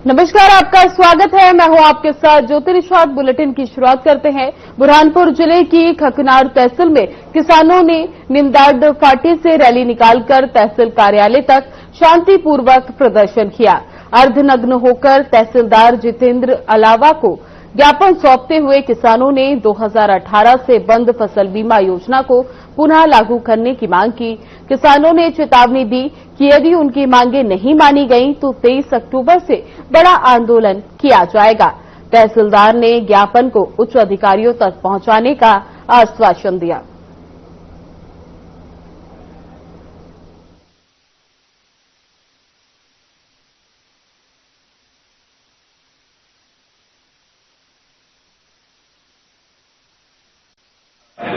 नमस्कार, आपका स्वागत है। मैं हूं आपके साथ ज्योति निषाद। बुलेटिन की शुरुआत करते हैं। बुरहानपुर जिले की खकनार तहसील में किसानों ने निमदाड फाटी से रैली निकालकर तहसील कार्यालय तक शांतिपूर्वक प्रदर्शन किया। अर्धनग्न होकर तहसीलदार जितेंद्र अलावा को ज्ञापन सौंपते हुए किसानों ने 2018 से बंद फसल बीमा योजना को पुनः लागू करने की मांग की। किसानों ने चेतावनी दी कि यदि उनकी मांगें नहीं मानी गईं तो 23 अक्टूबर से बड़ा आंदोलन किया जाएगा। तहसीलदार ने ज्ञापन को उच्च अधिकारियों तक पहुंचाने का आश्वासन दिया।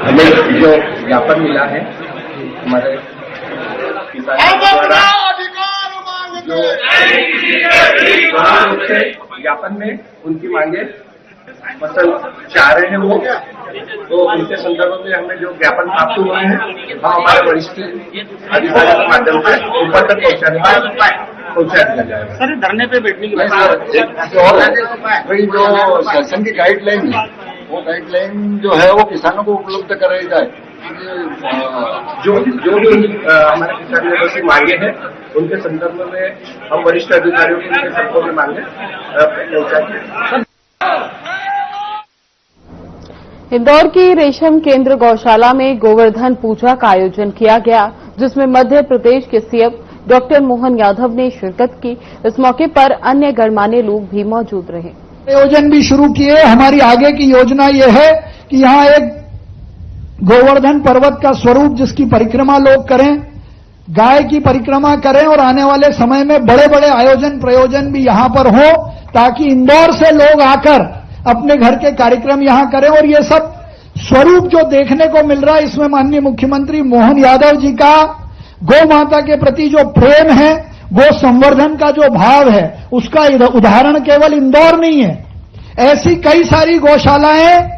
हमें जो ज्ञापन मिला है हमारे किसानों द्वारा जो ज्ञापन में उनकी मांगे फसल चाह रहे हैं वो, तो उनके संदर्भ में हमें जो ज्ञापन प्राप्त हुए हैं वहाँ हमारे वरिष्ठ अधिकारियों के माध्यम से ऊपर तक पहुंचा दिया जाएगा। सर, धरने पे बैठने की भाई जो शासन की गाइडलाइन है वो गाइडलाइन जो है वो किसानों को उपलब्ध कराई जाए। जो भी हमारे किसानों की मांगे हैं उनके संदर्भ में हम वरिष्ठ अधिकारियों को उनके संपर्क में मांगे पहुंचाएंगे। इंदौर की रेशम केंद्र गौशाला में गोवर्धन पूजा का आयोजन किया गया, जिसमें मध्य प्रदेश के सीएम डॉक्टर मोहन यादव ने शिरकत की। इस मौके पर अन्य गणमान्य लोग भी मौजूद रहे। आयोजन भी शुरू किए। हमारी आगे की योजना ये है कि यहाँ एक गोवर्धन पर्वत का स्वरूप जिसकी परिक्रमा लोग करें, गाय की परिक्रमा करें और आने वाले समय में बड़े बड़े आयोजन प्रयोजन भी यहाँ पर हो, ताकि इंदौर से लोग आकर अपने घर के कार्यक्रम यहाँ करें। और ये सब स्वरूप जो देखने को मिल रहा है, इसमें माननीय मुख्यमंत्री मोहन यादव जी का गौ माता के प्रति जो प्रेम है, गो संवर्धन का जो भाव है, उसका उदाहरण केवल इंदौर नहीं है। ऐसी कई सारी गौशालाएं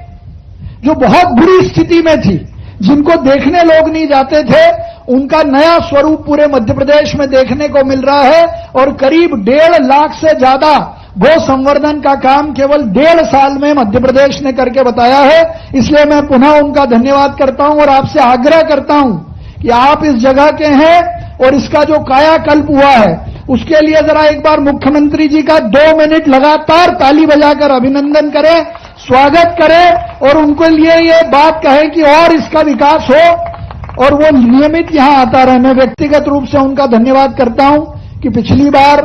जो बहुत बुरी स्थिति में थी, जिनको देखने लोग नहीं जाते थे, उनका नया स्वरूप पूरे मध्य प्रदेश में देखने को मिल रहा है। और करीब 1.5 लाख से ज्यादा गो संवर्धन का काम केवल 1.5 साल में मध्य प्रदेश ने करके बताया है। इसलिए मैं पुनः उनका धन्यवाद करता हूं और आपसे आग्रह करता हूं कि आप इस जगह के हैं और इसका जो कायाकल्प हुआ है उसके लिए जरा एक बार मुख्यमंत्री जी का 2 मिनट लगातार ताली बजाकर अभिनंदन करें, स्वागत करें और उनके लिए ये बात कहें कि और इसका विकास हो और वो नियमित यहां आता रहे। मैं व्यक्तिगत रूप से उनका धन्यवाद करता हूं कि पिछली बार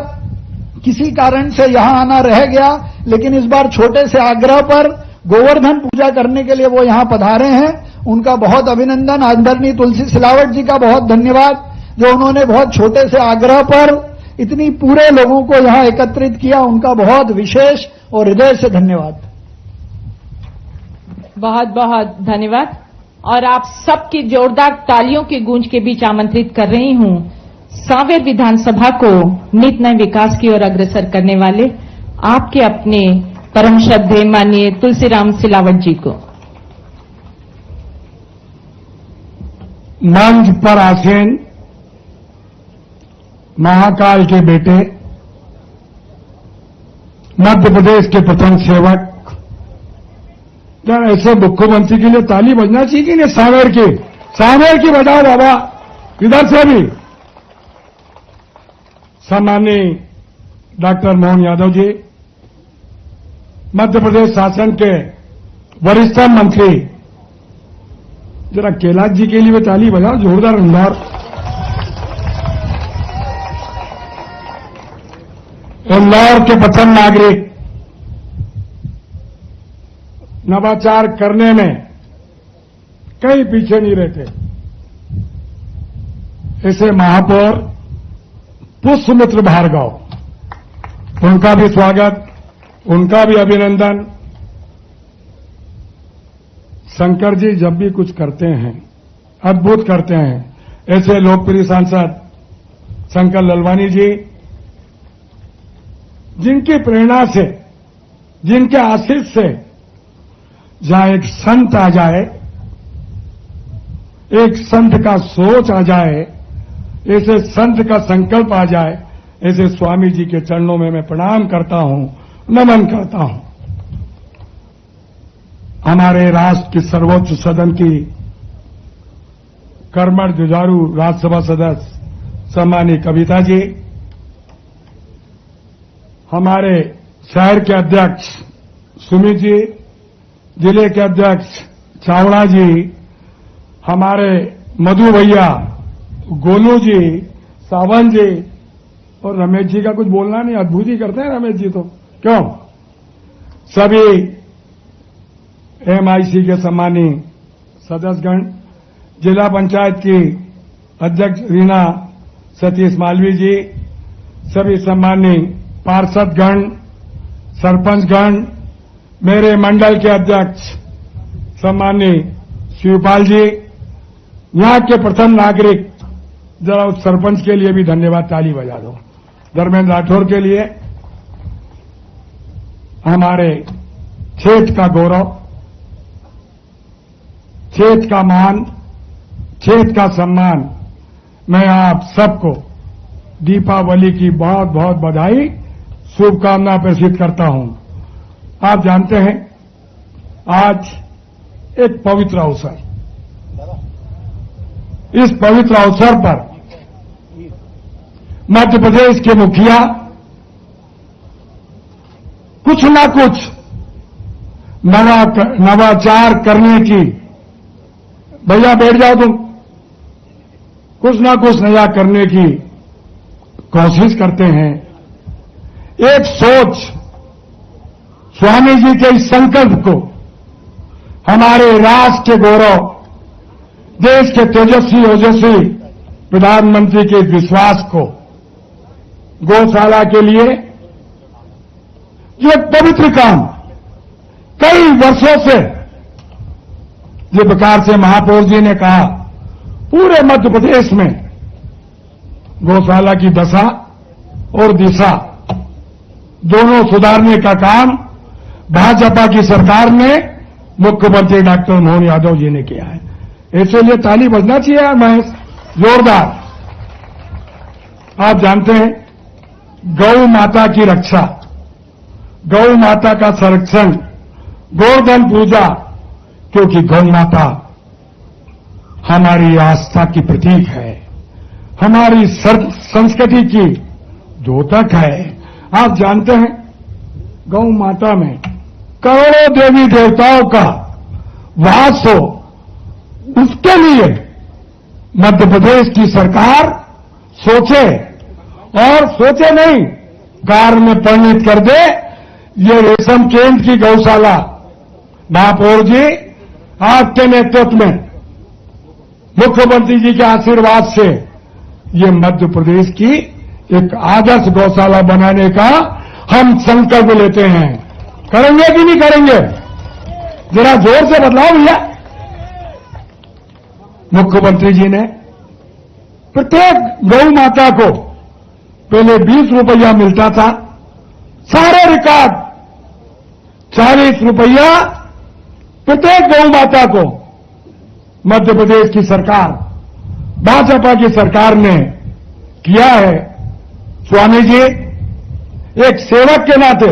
किसी कारण से यहां आना रह गया, लेकिन इस बार छोटे से आग्रह पर गोवर्धन पूजा करने के लिए वो यहां पधारे हैं। उनका बहुत अभिनंदन। आदरणीय तुलसी सिलावट जी का बहुत धन्यवाद, जो उन्होंने बहुत छोटे से आग्रह पर इतनी पूरे लोगों को यहां एकत्रित किया। उनका बहुत विशेष और हृदय से धन्यवाद। बहुत बहुत धन्यवाद। और आप सबकी जोरदार तालियों की गूंज के बीच आमंत्रित कर रही हूं सांवेर विधानसभा को नित नए विकास की ओर अग्रसर करने वाले आपके अपने परम श्रद्धेय माननीय तुलसीराम सिलावट जी को। मंच पर आसीन महाकाल के बेटे, मध्य प्रदेश के प्रथम सेवक, ऐसे मुख्यमंत्री के लिए ताली बजना चाहिए कि नहीं? सांवेर की बजाओ बाबा, इधर से भी। सम्माननीय डॉक्टर मोहन यादव जी, मध्य प्रदेश शासन के वरिष्ठ मंत्री, जरा कैलाश जी के लिए भी ताली बजाओ जोरदार अंदार। इंदौर के प्रथम नागरिक, नवाचार करने में कहीं पीछे नहीं रहते, ऐसे महापौर पुष्पमित्र भार्गव, उनका भी स्वागत, उनका भी अभिनंदन। शंकर जी जब भी कुछ करते हैं अद्भुत करते हैं। ऐसे लोकप्रिय सांसद शंकर ललवानी जी, जिनकी प्रेरणा से, जिनके आशीष से जहां एक संत आ जाए, एक संत का सोच आ जाए, ऐसे संत का संकल्प आ जाए, ऐसे स्वामी जी के चरणों में मैं प्रणाम करता हूं, नमन करता हूं। हमारे राष्ट्र के सर्वोच्च सदन की कर्मठ जुझारू राज्यसभा सदस्य सम्मानीय कविता जी, हमारे शहर के अध्यक्ष सुमित जी, जिले के अध्यक्ष चावड़ा जी, हमारे मधु भैया, गोलू जी, सावंत जी और रमेश जी का कुछ बोलना नहीं, अद्भुत ही करते हैं रमेश जी तो, क्यों? सभी एमआईसी के सम्मानीय सदस्यगण, जिला पंचायत की अध्यक्ष रीना सतीश मालवी जी, सभी सम्मानीय पार्षदगण, सरपंचगण, मेरे मंडल के अध्यक्ष सम्मानीय शिवपाल जी, यहां के प्रथम नागरिक, जरा उस सरपंच के लिए भी धन्यवाद, ताली बजा दो। धर्मेंद्र राठौर के लिए, हमारे क्षेत्र का गौरव, क्षेत्र का मान, क्षेत्र का सम्मान, मैं आप सबको दीपावली की बहुत बहुत बधाई, शुभकामना प्रेषित करता हूं। आप जानते हैं आज एक पवित्र अवसर, इस पवित्र अवसर पर मध्य प्रदेश के मुखिया कुछ ना कुछ नवाचार करने की, भैया बैठ जाओ तुम, कुछ ना कुछ नया करने की कोशिश करते हैं। एक सोच, स्वामी जी के इस संकल्प को, हमारे राष्ट्र के गौरव, देश के तेजस्वी ओजस्वी प्रधानमंत्री के विश्वास को, गौशाला के लिए जो एक पवित्र काम कई वर्षों से, जिस प्रकार से महापौर जी ने कहा, पूरे मध्य प्रदेश में गौशाला की दशा और दिशा दोनों सुधारने का काम भाजपा की सरकार ने, मुख्यमंत्री डॉक्टर मोहन यादव जी ने किया है। इसलिए ताली बजना चाहिए यार महेश, जोरदार। आप जानते हैं गौ माता की रक्षा, गौ माता का संरक्षण, गोवर्धन पूजा, क्योंकि गौ माता हमारी आस्था की प्रतीक है, हमारी संस्कृति की द्योतक है। आप जानते हैं गौ माता में करोड़ों देवी देवताओं का वास हो, उसके लिए मध्य प्रदेश की सरकार सोचे, और सोचे नहीं, कार्य में परिणित कर दे। ये रेशम केंद्र की गौशाला महापौर जी आपके नेतृत्व में, मुख्यमंत्री जी के आशीर्वाद से, ये मध्य प्रदेश की एक आदर्श गौशाला बनाने का हम संकल्प लेते हैं। करेंगे कि नहीं करेंगे? जरा जोर से बतलाओ भैया। मुख्यमंत्री जी ने प्रत्येक गौ माता को पहले 20 रुपया मिलता था, सारे रिकॉर्ड 40 रुपया प्रत्येक गौ माता को मध्य प्रदेश की सरकार, भाजपा की सरकार ने किया है। स्वामी जी एक सेवक के नाते,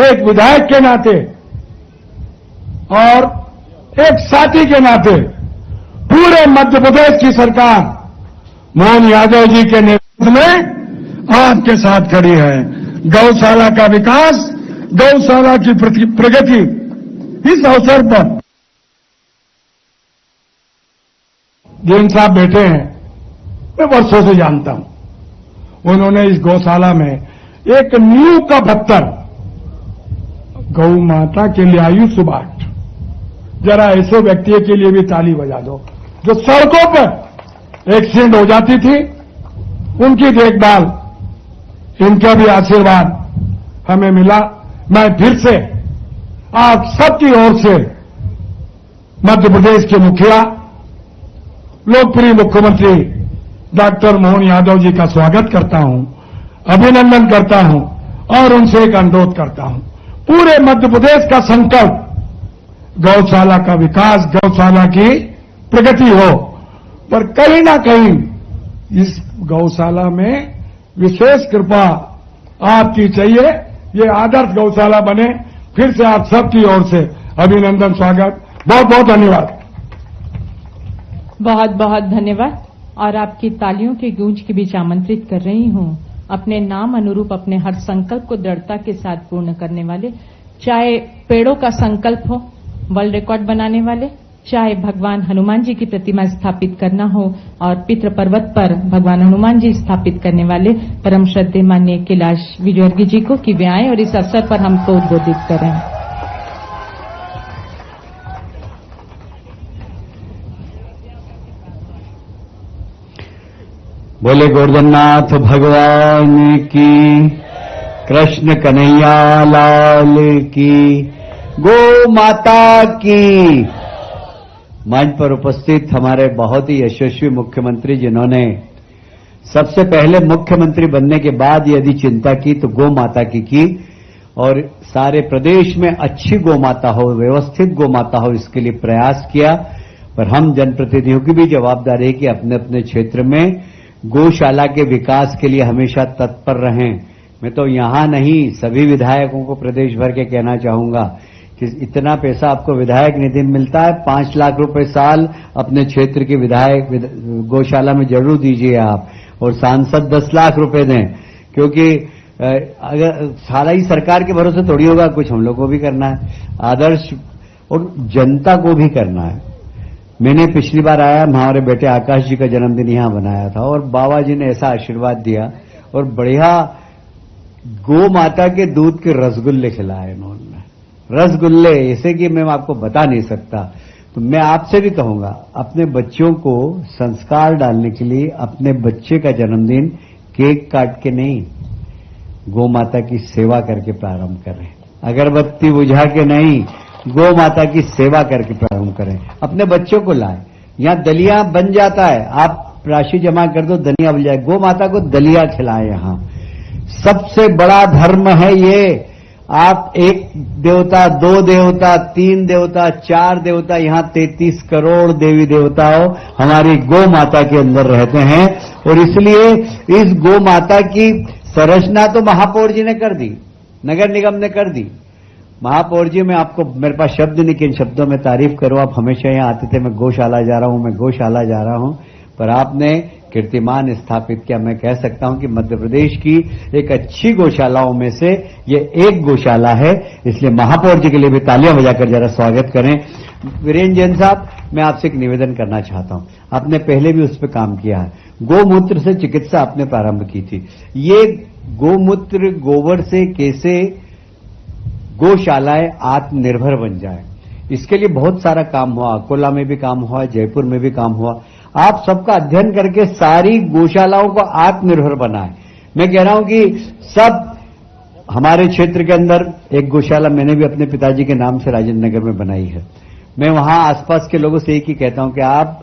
एक विधायक के नाते और एक साथी के नाते पूरे मध्य प्रदेश की सरकार मोहन यादव जी के नेतृत्व में आपके साथ खड़ी है। गौशाला का विकास, गौशाला की प्रगति, इस अवसर पर जैन साहब बैठे हैं, मैं वर्षों से जानता हूं। उन्होंने इस गौशाला में एक नींव का पत्थर गौ माता के लिए आयुष बाट, जरा ऐसे व्यक्ति के लिए भी ताली बजा दो जो सड़कों पर एक्सीडेंट हो जाती थी, उनकी देखभाल, इनका भी आशीर्वाद हमें मिला। मैं फिर से आप सबकी ओर से मध्य प्रदेश के मुखिया, लोकप्रिय मुख्यमंत्री डॉक्टर मोहन यादव जी का स्वागत करता हूं, अभिनंदन करता हूं और उनसे एक अनुरोध करता हूं, पूरे मध्य प्रदेश का संकल्प गौशाला का विकास, गौशाला की प्रगति हो, पर कहीं ना कहीं इस गौशाला में विशेष कृपा आपकी चाहिए, ये आदर्श गौशाला बने। फिर से आप सबकी ओर से अभिनंदन, स्वागत, बहुत बहुत धन्यवाद। बहुत बहुत धन्यवाद। और आपकी तालियों की गूंज के बीच आमंत्रित कर रही हूं अपने नाम अनुरूप अपने हर संकल्प को दृढ़ता के साथ पूर्ण करने वाले, चाहे पेड़ों का संकल्प हो, वर्ल्ड रिकॉर्ड बनाने वाले, चाहे भगवान हनुमान जी की प्रतिमा स्थापित करना हो और पितृ पर्वत पर भगवान हनुमान जी स्थापित करने वाले परम श्रद्धेय माननीय कैलाश विजयवर्गीय जी को कि वे आए और इस अवसर पर हमको उद्बोधित करें। बोले गोवर्धननाथ भगवान की, कृष्ण कन्हैया लाल की, गौ माता की। मंच पर उपस्थित हमारे बहुत ही यशस्वी मुख्यमंत्री, जिन्होंने सबसे पहले मुख्यमंत्री बनने के बाद यदि चिंता की तो गौ माता की और सारे प्रदेश में अच्छी गौ माता हो, व्यवस्थित गौ माता हो, इसके लिए प्रयास किया। पर हम जनप्रतिनिधियों की भी जवाबदारी है कि अपने अपने क्षेत्र में गौशाला के विकास के लिए हमेशा तत्पर रहें। मैं तो यहां नहीं, सभी विधायकों को प्रदेश भर के कहना चाहूंगा कि इतना पैसा आपको विधायक निधि मिलता है, 5 लाख रुपए साल अपने क्षेत्र के विधायक गौशाला में जरूर दीजिए आप, और सांसद 10 लाख रुपए दें, क्योंकि अगर सारा ही सरकार के भरोसे थोड़ी होगा, कुछ हम लोग को भी करना है, आदर्श और जनता को भी करना है। मैंने पिछली बार आया, हमारे बेटे आकाश जी का जन्मदिन यहां बनाया था और बाबा जी ने ऐसा आशीर्वाद दिया और बढ़िया गौ माता के दूध के रसगुल्ले खिलाए इन्होंने, रसगुल्ले ऐसे कि मैं आपको बता नहीं सकता। तो मैं आपसे भी कहूंगा, अपने बच्चों को संस्कार डालने के लिए अपने बच्चे का जन्मदिन केक काट के नहीं, गौ माता की सेवा करके प्रारंभ करें, अगरबत्ती बुझा के नहीं, गौ माता की सेवा करके प्रारंभ करें। अपने बच्चों को लाएं, यहां दलिया बन जाता है, आप राशि जमा कर दो, दलिया बन जाए, गौ माता को दलिया खिलाएं। यहां सबसे बड़ा धर्म है ये। आप 1 देवता, 2 देवता, 3 देवता, 4 देवता, यहां 33 करोड़ देवी देवताओं हमारी गौ माता के अंदर रहते हैं। और इसलिए इस गौ माता की संरचना तो महापौर जी ने कर दी, नगर निगम ने कर दी। महापौर जी, मैं आपको, मेरे पास शब्द नहीं कि इन शब्दों में तारीफ करूं। आप हमेशा यहां आते थे, मैं गौशाला जा रहा हूं, मैं गौशाला जा रहा हूं, पर आपने कीर्तिमान स्थापित किया। मैं कह सकता हूं कि मध्य प्रदेश की एक अच्छी गौशालाओं में से ये एक गौशाला है, इसलिए महापौर जी के लिए भी तालियां बजाकर जरा स्वागत करें। वीरेंद्र जैन साहब, मैं आपसे एक निवेदन करना चाहता हूं, आपने पहले भी उस पर काम किया है, गौमूत्र से चिकित्सा आपने प्रारंभ की थी। ये गौमूत्र, गोबर से कैसे गौशालाएं आत्मनिर्भर बन जाए, इसके लिए बहुत सारा काम हुआ, अकोला में भी काम हुआ, जयपुर में भी काम हुआ। आप सबका अध्ययन करके सारी गौशालाओं को आत्मनिर्भर बनाए। मैं कह रहा हूं कि सब हमारे क्षेत्र के अंदर एक गौशाला मैंने भी अपने पिताजी के नाम से राजेंद्र नगर में बनाई है। मैं वहां आसपास के लोगों से एक ही कहता हूं कि आप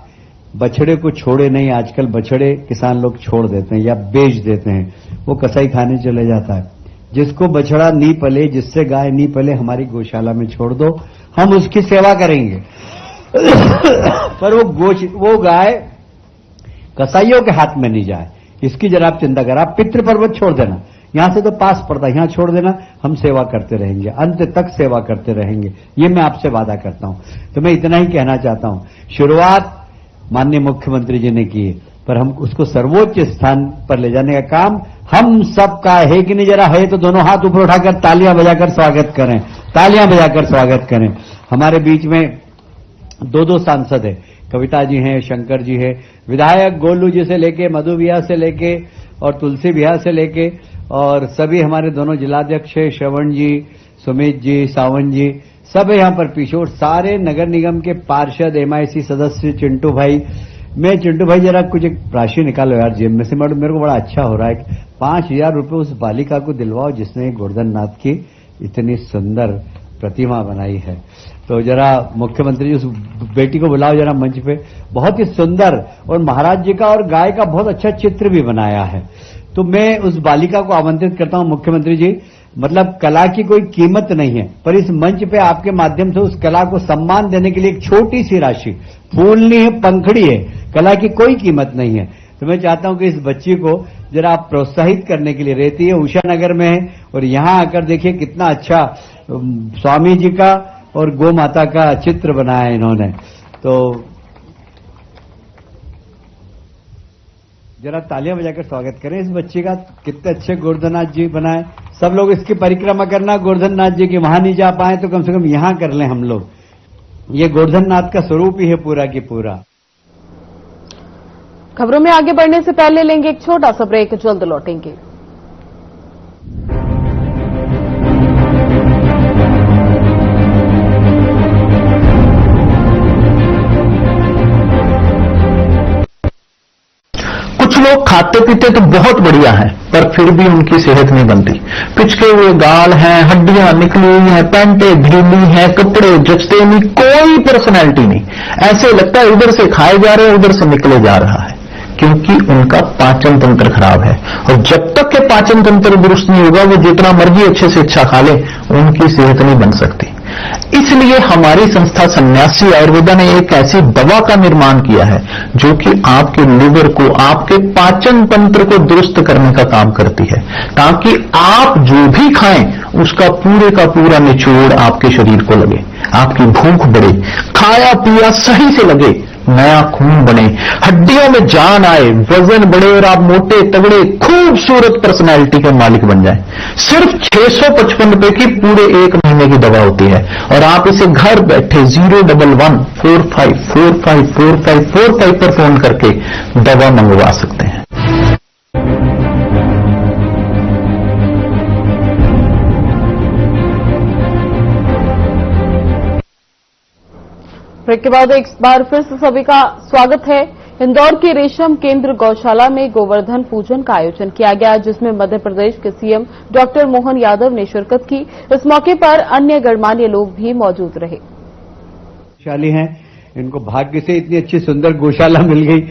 बछड़े को छोड़े नहीं। आजकल बछड़े किसान लोग छोड़ देते हैं या बेच देते हैं, वो कसाई खाने चले जाता है। जिसको बछड़ा नहीं पले, जिससे गाय नहीं पले, हमारी गौशाला में छोड़ दो, हम उसकी सेवा करेंगे। पर वो गाय कसाईयों के हाथ में नहीं जाए, इसकी जरा आप चिंता करें। आप पितृ पर्वत छोड़ देना, यहां से तो पास पड़ता है, यहां छोड़ देना, हम सेवा करते रहेंगे, अंत तक सेवा करते रहेंगे, ये मैं आपसे वादा करता हूं। तो मैं इतना ही कहना चाहता हूं, शुरुआत माननीय मुख्यमंत्री जी ने की, पर हम उसको सर्वोच्च स्थान पर ले जाने का काम हम सबका है कि नहीं? जरा है तो दोनों हाथ ऊपर उठाकर तालियां बजाकर स्वागत करें, तालियां बजाकर स्वागत करें। हमारे बीच में 2 सांसद है, कविता जी हैं, शंकर जी हैं, विधायक गोलू जी से लेके, मधु भैया से लेके और तुलसी भैया से लेके, और सभी हमारे दोनों जिलाध्यक्ष है, श्रवण जी, सुमित जी, सावन जी, सब है यहां पर पीछे, और सारे नगर निगम के पार्षद, MIC सदस्य, चिंटू भाई। मैं चिंटू भाई जरा कुछ एक राशि निकालो यार जेब में से, मेरे को बड़ा अच्छा हो रहा है। 5,000 रुपए उस बालिका को दिलवाओ जिसने गोवर्धननाथ की इतनी सुंदर प्रतिमा बनाई है। तो जरा मुख्यमंत्री जी उस बेटी को बुलाओ जरा मंच पे, बहुत ही सुंदर, और महाराज जी का और गाय का बहुत अच्छा चित्र भी बनाया है। तो मैं उस बालिका को आमंत्रित करता हूं, मुख्यमंत्री जी, मतलब कला की कोई कीमत नहीं है, पर इस मंच पे आपके माध्यम से उस कला को सम्मान देने के लिए एक छोटी सी राशि, फूल नहीं है, पंखड़ी है, कला की कोई कीमत नहीं है। तो मैं चाहता हूं कि इस बच्ची को जरा आप प्रोत्साहित करने के लिए रहती है, उषा नगर में है, और यहां आकर देखिए कितना अच्छा स्वामी जी का और गौ माता का चित्र बनाया है इन्होंने। तो जरा तालियां बजाकर स्वागत करें इस बच्चे का। कितने अच्छे गोवर्धननाथ जी बनाए। सब लोग इसकी परिक्रमा करना, गोवर्धननाथ जी के वहां नहीं जा पाए तो कम से कम यहां कर लें हम लोग। ये गोवर्धननाथ का स्वरूप ही है पूरा की पूरा। खबरों में आगे बढ़ने से पहले लेंगे एक छोटा सा ब्रेक, जल्द लौटेंगे। कुछ लोग खाते पीते तो बहुत बढ़िया है, पर फिर भी उनकी सेहत नहीं बनती। पिचके हुए गाल हैं, हड्डियां निकली हुई हैं, पैंटें ढीली हैं, कपड़े जचते नहीं, कोई पर्सनैलिटी नहीं। ऐसे लगता है उधर से खाए जा रहे हैं, उधर से निकले जा रहा है, क्योंकि उनका पाचन तंत्र खराब है। और जब तक के पाचन तंत्र दुरुस्त नहीं होगा, वो जितना मर्जी अच्छे से अच्छा खा ले, उनकी सेहत नहीं बन सकती। इसलिए हमारी संस्था सन्यासी आयुर्वेदा ने एक ऐसी दवा का निर्माण किया है जो कि आपके लिवर को, आपके पाचन तंत्र को दुरुस्त करने का काम करती है, ताकि आप जो भी खाएं उसका पूरे का पूरा निचोड़ आपके शरीर को लगे, आपकी भूख बढ़े, खाया पिया सही से लगे, नया खून बने, हड्डियों में जान आए, वजन बढ़े और आप मोटे तगड़े खूबसूरत पर्सनैलिटी के मालिक बन जाएं। सिर्फ 655 रुपए की पूरे 1 महीने की दवा होती है, और आप इसे घर बैठे 01145454545 पर फोन करके दवा मंगवा सकते हैं। ब्रेक के बाद एक बार फिर से सभी का स्वागत है। इंदौर के रेशम केंद्र गौशाला में गोवर्धन पूजन का आयोजन किया गया, जिसमें मध्य प्रदेश के सीएम डॉक्टर मोहन यादव ने शिरकत की। इस मौके पर अन्य गणमान्य लोग भी मौजूद रहे। शाली हैं, इनको भाग्य से इतनी अच्छी सुंदर गौशाला मिल गई।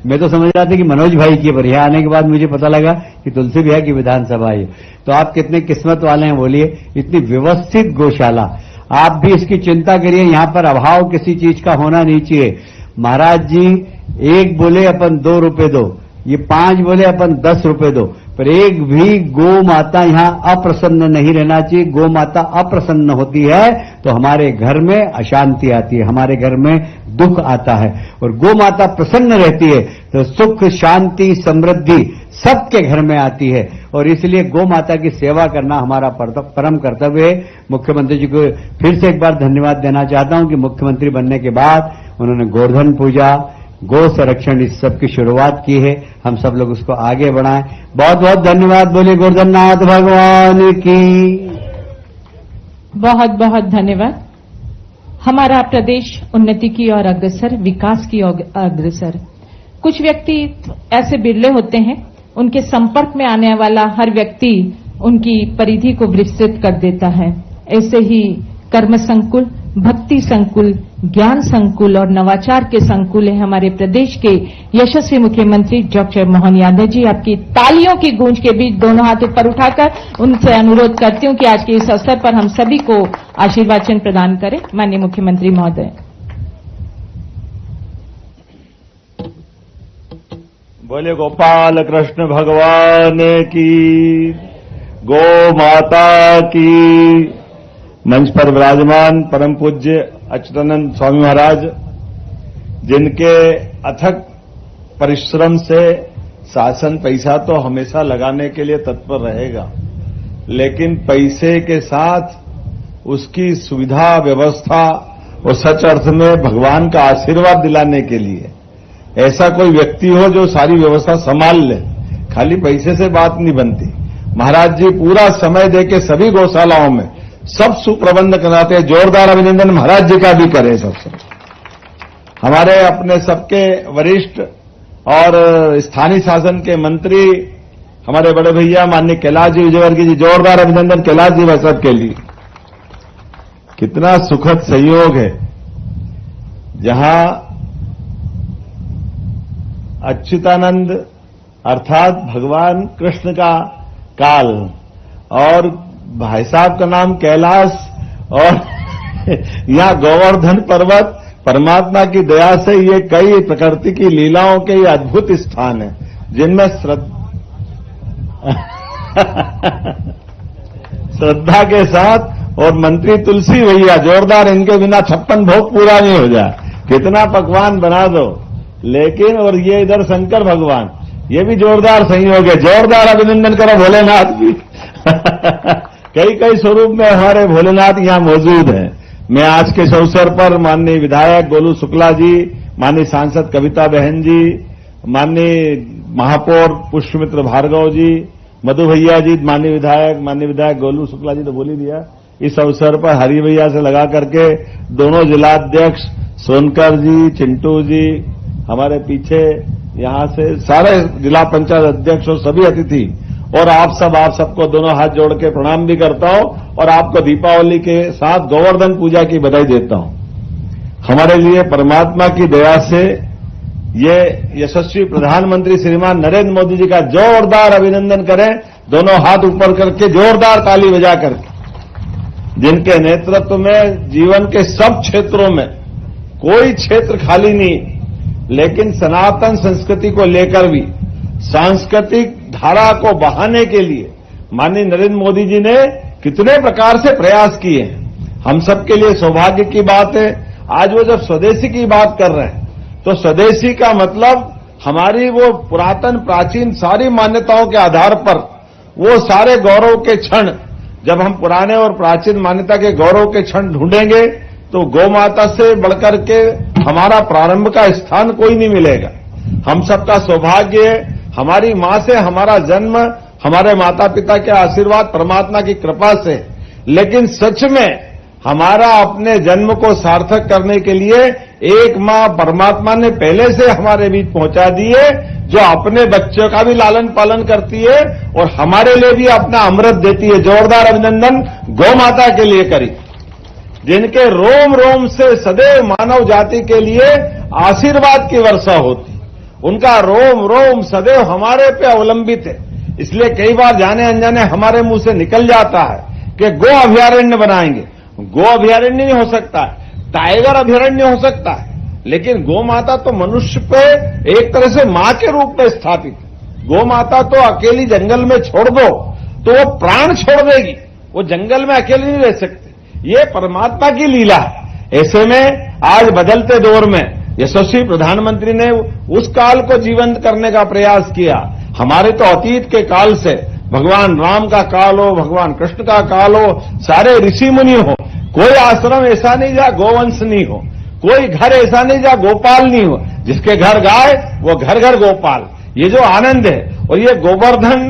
मैं तो समझ रहा था कि मनोज भाई की, पर यहाँ आने के बाद मुझे पता लगा कि तुलसी भैया की विधानसभा है। तो आप कितने किस्मत वाले हैं बोलिए, इतनी व्यवस्थित गौशाला। आप भी इसकी चिंता करिए, यहां पर अभाव किसी चीज का होना नहीं चाहिए। महाराज जी 1 बोले अपन 2 रुपए दो, ये 5 बोले अपन 10 रुपए दो, पर एक भी गौ माता यहां अप्रसन्न नहीं रहना चाहिए। गौ माता अप्रसन्न होती है तो हमारे घर में अशांति आती है, हमारे घर में दुख आता है, और गौ माता प्रसन्न रहती है तो सुख, शांति, समृद्धि सबके घर में आती है। और इसलिए गौ माता की सेवा करना हमारा परम कर्तव्य है। मुख्यमंत्री जी को फिर से एक बार धन्यवाद देना चाहता हूं कि मुख्यमंत्री बनने के बाद उन्होंने गोवर्धन पूजा, गौ संरक्षण इस सब की शुरुआत की है। हम सब लोग उसको आगे बढ़ाएं। बहुत बहुत धन्यवाद। बोले गोवर्धननाथ भगवान की। बहुत बहुत धन्यवाद। हमारा प्रदेश उन्नति की ओर अग्रसर, विकास की ओर अग्रसर। कुछ व्यक्ति ऐसे बिरले होते हैं, उनके संपर्क में आने वाला हर व्यक्ति उनकी परिधि को विस्तृत कर देता है। ऐसे ही कर्म संकुल, भक्ति संकुल, ज्ञान संकुल और नवाचार के संकुल है हमारे प्रदेश के यशस्वी मुख्यमंत्री डॉक्टर मोहन यादव जी। आपकी तालियों की गूंज के बीच दोनों हाथ ऊपर उठाकर उनसे अनुरोध करती हूं कि आज के इस अवसर पर हम सभी को आशीर्वाद चिन्ह प्रदान करें। माननीय मुख्यमंत्री महोदय। बोले गोपाल कृष्ण भगवान की, गौ माता की। मंच पर विराजमान परम पूज्य अच्युतानंद स्वामी महाराज, जिनके अथक परिश्रम से शासन पैसा तो हमेशा लगाने के लिए तत्पर रहेगा, लेकिन पैसे के साथ उसकी सुविधा व्यवस्था और सच अर्थ में भगवान का आशीर्वाद दिलाने के लिए ऐसा कोई व्यक्ति हो जो सारी व्यवस्था संभाल ले। खाली पैसे से बात नहीं बनती। महाराज जी पूरा समय देके सभी गौशालाओं में सब सुप्रबंध कराते हैं। जोरदार अभिनंदन महाराज जी का भी करें सबसे। हमारे अपने सबके वरिष्ठ और स्थानीय शासन के मंत्री हमारे बड़े भैया माननीय कैलाश जी विजयवर्गीय जी, जोरदार अभिनंदन कैलाश जी भाई साहब के लिए। कितना सुखद संयोग है, जहां अच्युतानंद अर्थात भगवान कृष्ण का काल और भाई साहब का नाम कैलाश, और यहां गोवर्धन पर्वत परमात्मा की दया से ये कई प्रकृति की लीलाओं के ये अद्भुत स्थान है, जिनमें श्रद्धा के साथ। और मंत्री तुलसी भैया जोरदार, इनके बिना 56 भोग पूरा नहीं हो जाए, कितना पकवान बना दो। लेकिन और ये इधर शंकर भगवान, ये भी जोरदार संयोग है, जोरदार अभिनंदन करो भोलेनाथ भी। कई कई स्वरूप में हमारे भोलेनाथ यहां मौजूद हैं। मैं आज के इस अवसर पर माननीय विधायक गोलू शुक्ला जी, माननीय सांसद कविता बहन जी, माननीय महापौर पुष्पमित्र भार्गव जी, मधु भैया जी, माननीय विधायक गोलू शुक्ला जी तो बोल ही दिया, इस अवसर पर हरि भैया से लगा करके दोनों जिलाध्यक्ष सोनकर जी, चिंटू जी, हमारे पीछे यहां से सारे जिला पंचायत अध्यक्ष और सभी अतिथि, और आप सबको दोनों हाथ जोड़ के प्रणाम भी करता हूं और आपको दीपावली के साथ गोवर्धन पूजा की बधाई देता हूं। हमारे लिए परमात्मा की दया से ये यशस्वी प्रधानमंत्री श्रीमान नरेंद्र मोदी जी का जोरदार अभिनंदन करें, दोनों हाथ ऊपर करके जोरदार ताली बजा करके, जिनके नेतृत्व में जीवन के सब क्षेत्रों में कोई क्षेत्र खाली नहीं, लेकिन सनातन संस्कृति को लेकर भी सांस्कृतिक धारा को बढ़ाने के लिए माननीय नरेंद्र मोदी जी ने कितने प्रकार से प्रयास किए हैं। हम सबके लिए सौभाग्य की बात है, आज वो जब स्वदेशी की बात कर रहे हैं तो स्वदेशी का मतलब हमारी वो पुरातन प्राचीन सारी मान्यताओं के आधार पर वो सारे गौरव के क्षण, जब हम पुराने और प्राचीन मान्यता के गौरव के क्षण ढूंढेंगे तो गौ माता से बढ़कर के हमारा प्रारंभ का स्थान कोई नहीं मिलेगा। हम सबका सौभाग्य है, हमारी मां से हमारा जन्म, हमारे माता पिता के आशीर्वाद, परमात्मा की कृपा से, लेकिन सच में हमारा अपने जन्म को सार्थक करने के लिए एक मां परमात्मा ने पहले से हमारे बीच पहुंचा दी है, जो अपने बच्चों का भी लालन पालन करती है और हमारे लिए भी अपना अमृत देती है। जोरदार अभिनंदन गौ माता के लिए करी, जिनके रोम रोम से सदैव मानव जाति के लिए आशीर्वाद की वर्षा होती, उनका रोम रोम सदैव हमारे पे अवलंबित है। इसलिए कई बार जाने अनजाने हमारे मुंह से निकल जाता है कि गो अभयारण्य बनाएंगे। गो अभयारण्य नहीं हो सकता है, टाइगर अभयारण्य हो सकता है, लेकिन गौ माता तो मनुष्य पे एक तरह से मां के रूप में स्थापित है। गौ माता तो अकेली जंगल में छोड़ दो तो वो प्राण छोड़ देगी, वो जंगल में अकेली नहीं रह सकती। ये परमात्मा की लीला है। ऐसे में आज बदलते दौर में यशस्वी प्रधानमंत्री ने उस काल को जीवंत करने का प्रयास किया। हमारे तो अतीत के काल से भगवान राम का काल हो, भगवान कृष्ण का काल हो, सारे ऋषि मुनि हो, कोई आश्रम ऐसा नहीं जहां गोवंश नहीं हो, कोई घर ऐसा नहीं जहां गोपाल नहीं हो। जिसके घर गाय वो घर घर गोपाल। ये जो आनंद है और ये गोवर्धन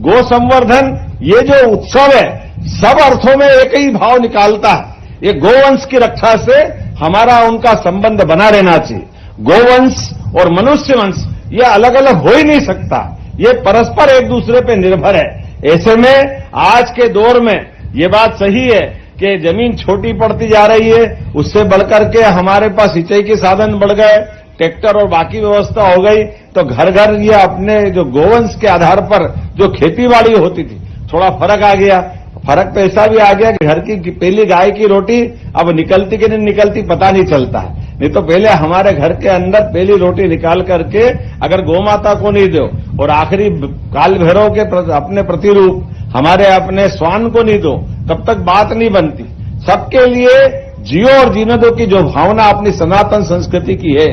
गो संवर्धन, ये जो उत्सव है सब अर्थों में एक ही भाव निकालता है। ये गोवंश की रक्षा से हमारा उनका संबंध बना रहना चाहिए। गोवंश और मनुष्य वंश ये अलग अलग हो ही नहीं सकता, ये परस्पर एक दूसरे पे निर्भर है। ऐसे में आज के दौर में ये बात सही है कि जमीन छोटी पड़ती जा रही है, उससे बढ़कर के हमारे पास सिंचाई के साधन बढ़ गए, ट्रैक्टर और बाकी व्यवस्था हो गई, तो घर घर ये अपने जो गोवंश के आधार पर जो खेतीबाड़ी होती थी थोड़ा फर्क आ गया। फर्क तो ऐसा भी आ गया कि घर की पहली गाय की रोटी अब निकलती कि नहीं निकलती पता नहीं चलता है। नहीं तो पहले हमारे घर के अंदर पहली रोटी निकाल करके अगर गौ माता को नहीं दो और आखिरी काल भैरव के अपने प्रतिरूप हमारे अपने स्वान को नहीं दो, तब तक बात नहीं बनती। सबके लिए जियो और जीने दो की जो भावना अपनी सनातन संस्कृति की है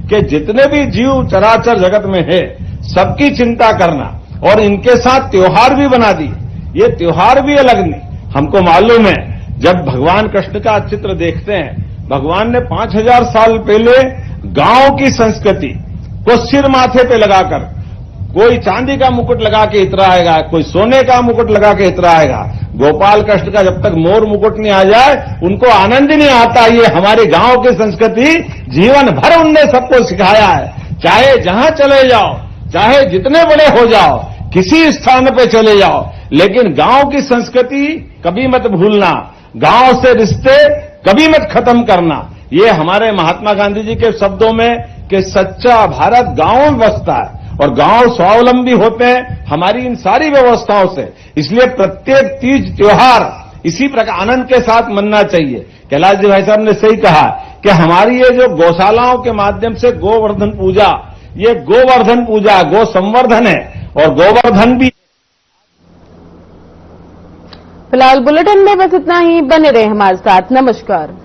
कि जितने भी जीव चराचर जगत में है सबकी चिंता करना, और इनके साथ त्योहार भी बना दिए। ये त्योहार भी अलग नहीं। हमको मालूम है जब भगवान कृष्ण का चित्र देखते हैं, भगवान ने 5000 साल पहले गांव की संस्कृति को सिर माथे पे लगाकर, कोई चांदी का मुकुट लगा के इतराएगा, कोई सोने का मुकुट लगा के इतराएगा। गोपाल कृष्ण का जब तक मोर मुकुट नहीं आ जाए उनको आनंद ही नहीं आता। ये हमारे गांव की संस्कृति जीवन भर उनने सबको सिखाया है। चाहे जहां चले जाओ, चाहे जितने बड़े हो जाओ, किसी स्थान पे चले जाओ, लेकिन गांव की संस्कृति कभी मत भूलना, गांव से रिश्ते कभी मत खत्म करना। ये हमारे महात्मा गांधी जी के शब्दों में कि सच्चा भारत गांव में बसता है और गांव स्वावलंबी होते हैं हमारी इन सारी व्यवस्थाओं से। इसलिए प्रत्येक तीज त्योहार इसी प्रकार आनंद के साथ मनना चाहिए। कैलाश जी भाई साहब ने सही कहा कि हमारी ये जो गौशालाओं के माध्यम से गोवर्धन पूजा, ये गोवर्धन पूजा गो संवर्धन है, और गोवर्धन भी। फिलहाल बुलेटिन में बस इतना ही। बने रहे हमारे साथ। नमस्कार।